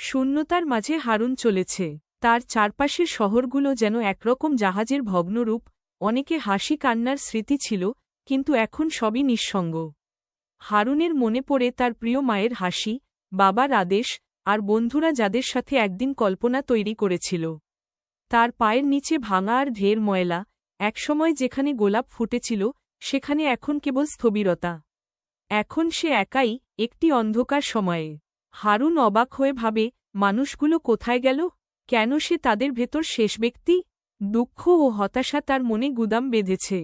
শূন্যতার মাঝে হারুন চলেছে। তার চারপাশের শহরগুলো যেন একরকম জাহাজের ভগ্নরূপ, অনেকে হাসি কান্নার স্মৃতি ছিল, কিন্তু এখন সবই নিঃসঙ্গ। হারুনের মনে পড়ে তার প্রিয় মায়ের হাসি, বাবার আদেশ, আর বন্ধুরা যাদের সাথে একদিন কল্পনা তৈরি করেছিল। তার পায়ের নিচে ভাঙা আর ঢের ময়লা, একসময় যেখানে গোলাপ ফুটেছিল সেখানে এখন কেবল স্থবিরতা। এখন সে একাই, একটি অন্ধকার সময়ে। হারুন অবাক হয়ে ভাবে, মানুষগুলো কোথায় গেল? কেন সে তাদের ভেতর শেষ ব্যক্তি? দুঃখ ও হতাশা তার মনে গুদাম বেঁধেছে।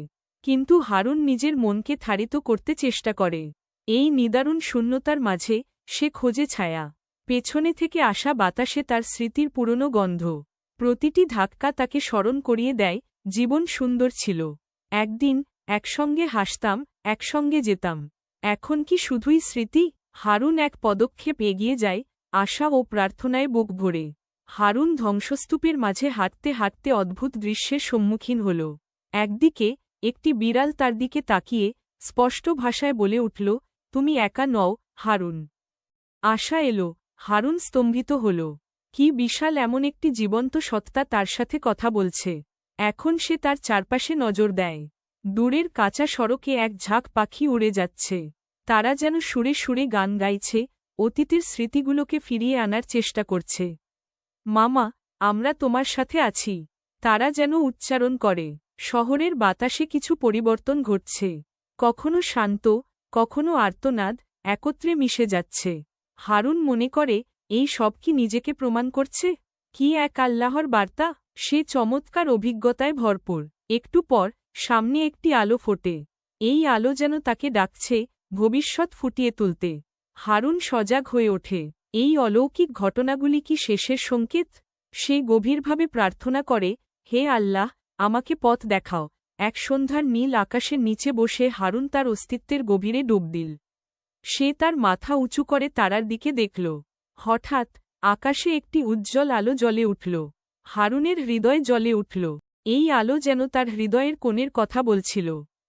কিন্তু হারুন নিজের মনকে থারিত করতে চেষ্টা করে। এই নিদারুণ শূন্যতার মাঝে সে খোঁজে ছায়া। পেছনে থেকে আসা বাতাসে তার স্মৃতির পুরনো গন্ধ। প্রতিটি ধাক্কা তাকে স্মরণ করিয়ে দেয়, জীবন সুন্দর ছিল। একদিন একসঙ্গে হাসতাম, একসঙ্গে যেতাম। এখন কি শুধুই স্মৃতি? হারুন এক পদক্ষেপ এগিয়ে যায়, আশা ও প্রার্থনায় বুক ভরে। হারুন ধ্বংসস্তূপের মাঝে হাঁটতে হাঁটতে অদ্ভুত দৃশ্যের সম্মুখীন হল। একদিকে একটি বিড়াল তার দিকে তাকিয়ে স্পষ্ট ভাষায় বলে উঠল, তুমি একা নও, হারুন। আশা এলো। হারুন স্তম্ভিত হল। কি বিশাল এমন একটি জীবন্ত সত্তা তার সাথে কথা বলছে। এখন সে তার চারপাশে নজর দেয়। দূরের কাঁচা সড়কে এক ঝাঁক পাখি উড়ে যাচ্ছে। তারা যেন সুরে সুরে গান গাইছে, অতীতের স্মৃতিগুলোকে ফিরিয়ে আনার চেষ্টা করছে। মামা, আমরা তোমার সাথে আছি, তারা যেন উচ্চারণ করে। শহরের বাতাসে কিছু পরিবর্তন ঘটছে। কখনো শান্ত, কখনো আর্তনাদ, একত্রে মিশে যাচ্ছে। হারুন মনে করে, এই সব কি নিজেকে প্রমাণ করছে? কি এক আল্লাহর বার্তা! সে চমৎকার অভিজ্ঞতায় ভরপুর। একটু পর সামনে একটি আলো ফোটে। এই আলো যেন তাকে ডাকছে, ভবিষ্যৎ ফুটিয়ে তুলতে। হারুন সজাগ হয়ে ওঠে। এই অলৌকিক ঘটনাগুলি কি শেষের সংকেত? সে গভীরভাবে প্রার্থনা করে, হে আল্লাহ, আমাকে পথ দেখাও। এক সন্ধ্যার নীল আকাশের নিচে বসে হারুন তার অস্তিত্বের গভীরে ডুব দিল। সে তার মাথা উঁচু করে তারার দিকে দেখল। হঠাৎ আকাশে একটি উজ্জ্বল আলো জ্বলে উঠল। হারুনের হৃদয় জ্বলে উঠল। এই আলো যেন তার হৃদয়ের কোণের কথা বলছিল।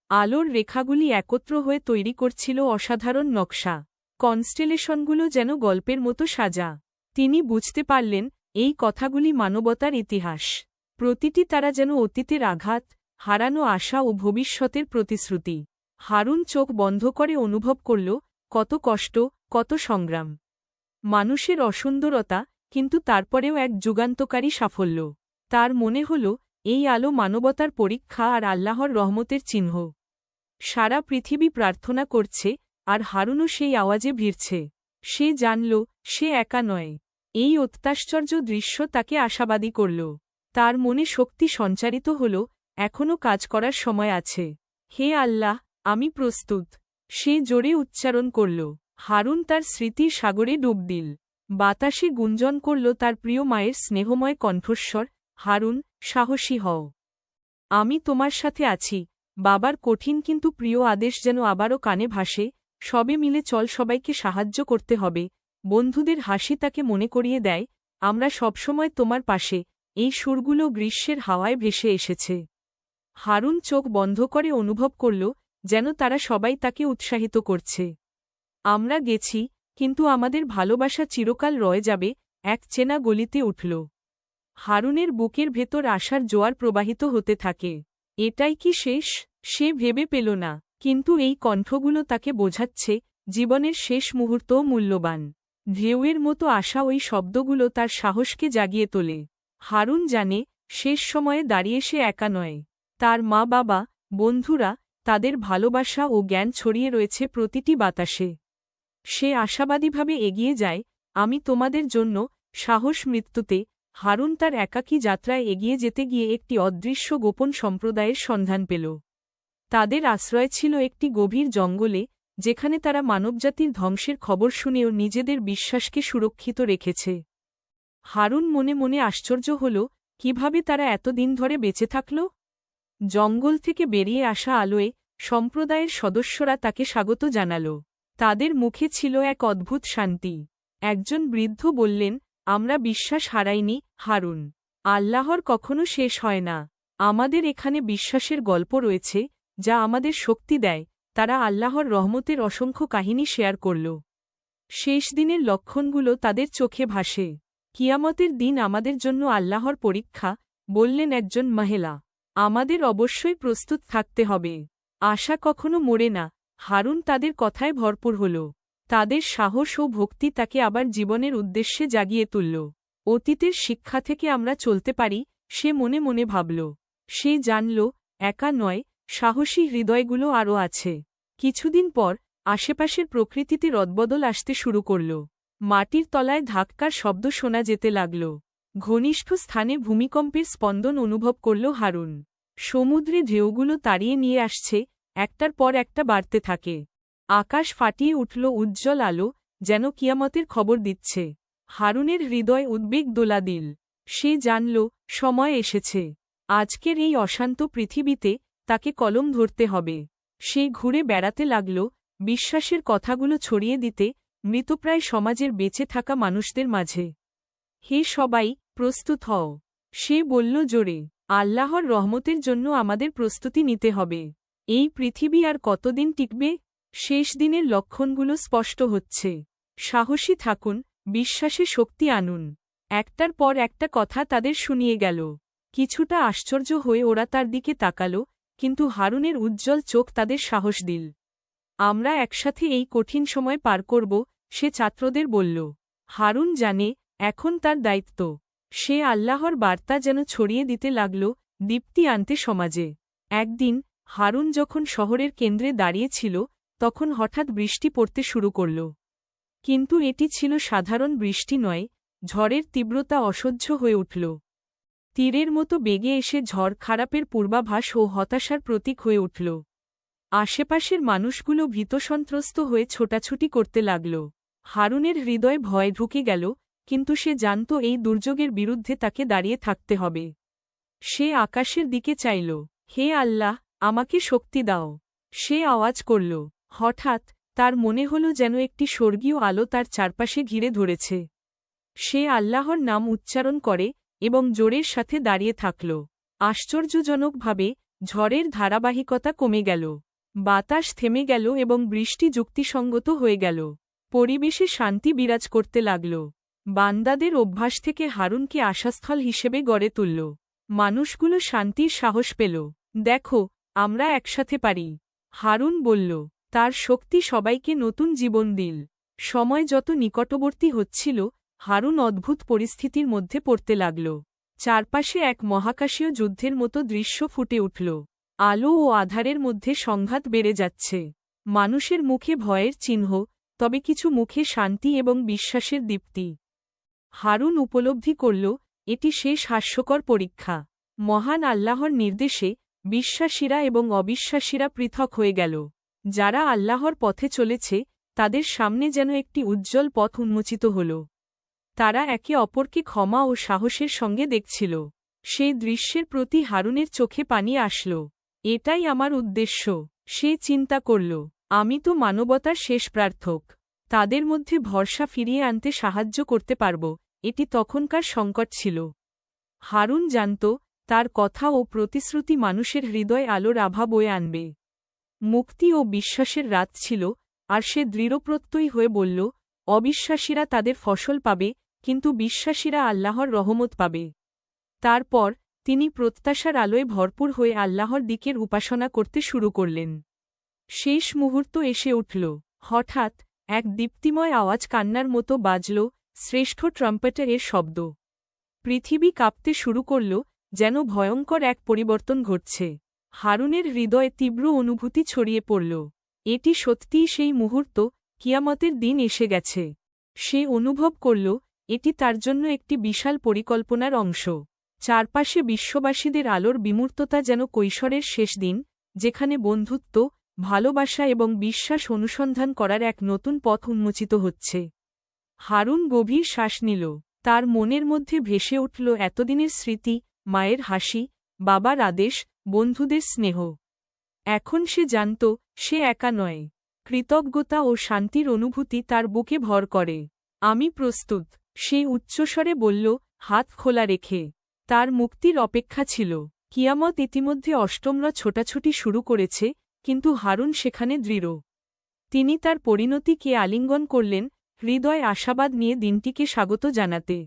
আলোর রেখাগুলি একত্র হয়ে তৈরি করছিল অসাধারণ নকশা। কনস্টেলেশনগুলো যেন গল্পের মতো সাজা। তিনি বুঝতে পারলেন, এই কথাগুলি মানবতার ইতিহাস। প্রতিটি তারা যেন অতীতের আঘাত, হারানো আশা ও ভবিষ্যতের প্রতিশ্রুতি। হারুন চোখ বন্ধ করে অনুভব করল, কত কষ্ট, কত সংগ্রাম। মানুষের অসুন্দরতা, কিন্তু তারপরেও এক যুগান্তকারী সাফল্য। তার মনে হল, এই আলো মানবতার পরীক্ষা আর আল্লাহর রহমতের চিহ্ন। সারা পৃথিবী প্রার্থনা করছে, আর হারুনও সেই আওয়াজে ভিড়ছে। সে জানল, সে একা নয়। এই অত্যাশ্চর্য দৃশ্য তাকে আশাবাদী করল। তার মনে শক্তি সঞ্চারিত হল, এখনও কাজ করার সময় আছে। হে আল্লাহ, আমি প্রস্তুত। সে জোরে উচ্চারণ করল। হারুন তার স্মৃতির সাগরে ডুব দিল। বাতাসে গুঞ্জন করল তার প্রিয় মায়ের স্নেহময় কণ্ঠস্বর, হারুন, সাহসী হও। আমি তোমার সাথে আছি। বাবার কঠিন কিন্তু প্রিয় আদেশ যেন আবারও কানে ভাসে, সবে মিলে চল, সবাইকে সাহায্য করতে হবে। বন্ধুদের হাসি তাকে মনে করিয়ে দেয়, আমরা সবসময় তোমার পাশে। এই সুরগুলো গ্রীষ্মের হাওয়ায় ভেসে এসেছে। হারুন চোখ বন্ধ করে অনুভব করল, যেন তারা সবাই তাকে উৎসাহিত করছে। আমরা গেছি, কিন্তু আমাদের ভালোবাসা চিরকাল রয়ে যাবে। এক চেনা গলিতে উঠল। হারুনের বুকের ভেতর আশার জোয়ার প্রবাহিত হতে থাকে। এটাই কি শেষ? সে ভেবে পেল না, কিন্তু এই কণ্ঠগুলো তাকে বোঝাচ্ছে, জীবনের শেষ মুহূর্তও মূল্যবান। ঢেউয়ের মতো আসা ওই শব্দগুলো তার সাহসকে জাগিয়ে তোলে। হারুন জানে, শেষ সময়ে দাঁড়িয়ে সে একা নয়। তার মা বাবা, বন্ধুরা, তাদের ভালোবাসা ও জ্ঞান ছড়িয়ে রয়েছে প্রতিটি বাতাসে। সে আশাবাদীভাবে এগিয়ে যায়, আমি তোমাদের জন্য, সাহস মৃত্যুতে। হারুন তার একাকী যাত্রায় এগিয়ে যেতে গিয়ে একটি অদৃশ্য গোপন সম্প্রদায়ের সন্ধান পেল। তাদের আশ্রয় ছিল একটি গভীর জঙ্গলে, যেখানে তারা মানবজাতির ধ্বংসের খবর শুনেও নিজেদের বিশ্বাসকে সুরক্ষিত রেখেছে। হারুন মনে মনে আশ্চর্য হল, কিভাবে তারা এতদিন ধরে বেঁচে থাকল। জঙ্গল থেকে বেরিয়ে আসা আলোয় সম্প্রদায়ের সদস্যরা তাকে স্বাগত জানাল। তাদের মুখে ছিল এক অদ্ভুত শান্তি। একজন বৃদ্ধ বললেন, আমরা বিশ্বাস হারাইনি, হারুন। আল্লাহর কখনো শেষ হয় না। আমাদের এখানে বিশ্বাসের গল্প রয়েছে, যা আমাদের শক্তি দেয়। তারা আল্লাহর রহমতের অসংখ্য কাহিনী শেয়ার করল। শেষ দিনের লক্ষণগুলো তাদের চোখে ভাসে। কিয়ামতের দিন আমাদের জন্য আল্লাহর পরীক্ষা, বললেন একজন মহিলা। আমাদের অবশ্যই প্রস্তুত থাকতে হবে। আশা কখনো মরে না। হারুন তাদের কথায় ভরপুর হল। তাদের সাহস ও ভক্তি তাকে আবার জীবনের উদ্দেশ্যে জাগিয়ে তুলল। অতীতের শিক্ষা থেকে আমরা চলতে পারি, সে মনে মনে ভাবল। সে জানল, একা নয়, সাহসী হৃদয়গুলো আরও আছে। কিছুদিন পর আশেপাশের প্রকৃতিতে রদবদল আসতে শুরু করল। মাটির তলায় ধাক্কার শব্দ শোনা যেতে লাগল। ঘনিষ্ঠ স্থানে ভূমিকম্পের স্পন্দন অনুভব করল হারুন। সমুদ্রে ঢেউগুলো তাড়িয়ে নিয়ে আসছে, একটার পর একটা বাড়তে থাকে। আকাশ ফাটিয়ে উঠল উজ্জ্বল আলো, যেন কিয়ামতের খবর দিচ্ছে। হারুনের হৃদয় উদ্বেগ দোলা দিল। সে জানল, সময় এসেছে। আজকের এই অশান্ত পৃথিবীতে তাকে কলম ধরতে হবে। সে ঘুরে বেড়াতে লাগল, বিশ্বাসের কথাগুলো ছড়িয়ে দিতে মৃতপ্রায় সমাজের বেঁচে থাকা মানুষদের মাঝে। হে সবাই, প্রস্তুত হও। সে বলল জোরে, আল্লাহর রহমতের জন্য আমাদের প্রস্তুতি নিতে হবে। এই পৃথিবী আর কতদিন টিকবে? শেষ দিনের লক্ষণগুলো স্পষ্ট হচ্ছে। সাহসী থাকুন, বিশ্বাসে শক্তি আনুন। একটার পর একটা কথা তাদের শুনিয়ে গেল। কিছুটা আশ্চর্য হয়ে ওরা তার দিকে তাকাল, কিন্তু হারুনের উজ্জ্বল চোখ তাদের সাহস দিল। আমরা একসাথে এই কঠিন সময় পার করব, সে ছাত্রদের বলল। হারুন জানে, এখন তার দায়িত্ব। সে আল্লাহর বার্তা যেন ছড়িয়ে দিতে লাগল, দীপ্তি আনতে সমাজে। একদিন হারুন যখন শহরের কেন্দ্রে দাঁড়িয়েছিল, তখন হঠাৎ বৃষ্টি পড়তে শুরু করল। কিন্তু এটি ছিল সাধারণ বৃষ্টি নয়, ঝড়ের তীব্রতা অসহ্য হয়ে উঠল। তীরের মতো বেগে এসে ঝড় খারাপের পূর্বাভাস ও হতাশার প্রতীক হয়ে উঠল। আশেপাশের মানুষগুলো ভীতসন্ত্রস্ত হয়ে ছোটাছুটি করতে লাগল। হারুনের হৃদয়ে ভয় ঢুকে গেল, কিন্তু সে জানত এই দুর্যোগের বিরুদ্ধে তাকে দাঁড়িয়ে থাকতে হবে। সে আকাশের দিকে চাইল, হে আল্লাহ, আমাকে শক্তি দাও। সে আওয়াজ করল। হঠাৎ তার মনে হল যেন একটি স্বর্গীয় আলো তার চারপাশে ঘিরে ধরেছে। সে আল্লাহর নাম উচ্চারণ করে এবং জোরের সাথে দাঁড়িয়ে থাকল। আশ্চর্যজনকভাবে ঝড়ের ধারাবাহিকতা কমে গেল। বাতাস থেমে গেল এবং বৃষ্টি যুক্তিসঙ্গত হয়ে গেল। পরিবেশে শান্তি বিরাজ করতে লাগল। বান্দাদের অভ্যাস থেকে হারুনকে আশাস্থল হিসেবে গড়ে তুলল। মানুষগুলো শান্তির সাহস পেল। দেখো, আমরা একসাথে পারি। হারুন বলল। তার শক্তি সবাইকে নতুন জীবন দিল। সময় যত নিকটবর্তী হচ্ছিল, হারুন অদ্ভুত পরিস্থিতির মধ্যে পড়তে লাগল। চারপাশে এক মহাকাশীয় যুদ্ধের মতো দৃশ্য ফুটে উঠল। আলো ও আধারের মধ্যে সংঘাত বেড়ে যাচ্ছে। মানুষের মুখে ভয়ের চিহ্ন, তবে কিছু মুখে শান্তি এবং বিশ্বাসের দীপ্তি। হারুন উপলব্ধি করল, এটি শেষ হাস্যকর পরীক্ষা। মহান আল্লাহর নির্দেশে বিশ্বাসীরা এবং অবিশ্বাসীরা পৃথক হয়ে গেল। যারা আল্লাহর পথে চলেছে, তাদের সামনে যেন একটি উজ্জ্বল পথ উন্মোচিত হল। তারা একে অপরকে ক্ষমা ও সাহসের সঙ্গে দেখছিল। সেই দৃশ্যের প্রতি হারুনের চোখে পানি আসল। এটাই আমার উদ্দেশ্য, সে চিন্তা করল। আমি তো মানবতার শেষ প্রার্থক। তাদের মধ্যে ভরসা ফিরিয়ে আনতে সাহায্য করতে পারব, এটি তখনকার সংকট ছিল। হারুন জানত, তার কথা ও প্রতিশ্রুতি মানুষের হৃদয় আলোর আভা বয়ে আনবে। মুক্তি ও বিশ্বাসের রাত ছিল, আর সে দৃঢ়প্রত্যয়ী হয়ে বলল, অবিশ্বাসীরা তাদের ফসল পাবে, কিন্তু বিশ্বাসীরা আল্লাহর রহমত পাবে। তারপর তিনি প্রত্যাশার আলোয় ভরপুর হয়ে আল্লাহর দিকের উপাসনা করতে শুরু করলেন। শেষ মুহূর্ত এসে উঠল। হঠাৎ এক দীপ্তিময় আওয়াজ কান্নার মতো বাজল, শ্রেষ্ঠ ট্রাম্পেটারের শব্দ। পৃথিবী কাঁপতে শুরু করল, যেন ভয়ঙ্কর এক পরিবর্তন ঘটছে। হারুনের হৃদয়ে তীব্র অনুভূতি ছড়িয়ে পড়ল। এটি সত্যিই সেই মুহূর্ত, কিয়ামতের দিন এসে গেছে। সে অনুভব করল, এটি তার জন্য একটি বিশাল পরিকল্পনার অংশ। চারপাশে বিশ্ববাসীদের আলোর বিমূর্ততা যেন কৈশোরের শেষ দিন, যেখানে বন্ধুত্ব, ভালোবাসা এবং বিশ্বাস অনুসন্ধান করার এক নতুন পথ উন্মোচিত হচ্ছে। হারুন গভীর শ্বাস নিল। তার মনের মধ্যে ভেসে উঠল এতদিনের স্মৃতি, মায়ের হাসি, বাবার আদেশ, বন্ধুদের স্নেহ। এখন সে জানত, সে একা নয়। কৃতজ্ঞতা ও শান্তির অনুভূতি তার বুকে ভর করে। আমি প্রস্তুত, সে উচ্চস্বরে বলল, হাত খোলা রেখে। তার মুক্তির অপেক্ষা ছিল। কিয়ামত ইতিমধ্যে অষ্টমরা ছোটাছুটি শুরু করেছে, কিন্তু হারুন সেখানে দৃঢ়। তিনি তার পরিণতিকে আলিঙ্গন করলেন, হৃদয় আশাবাদ নিয়ে দিনটিকে স্বাগত জানাতে।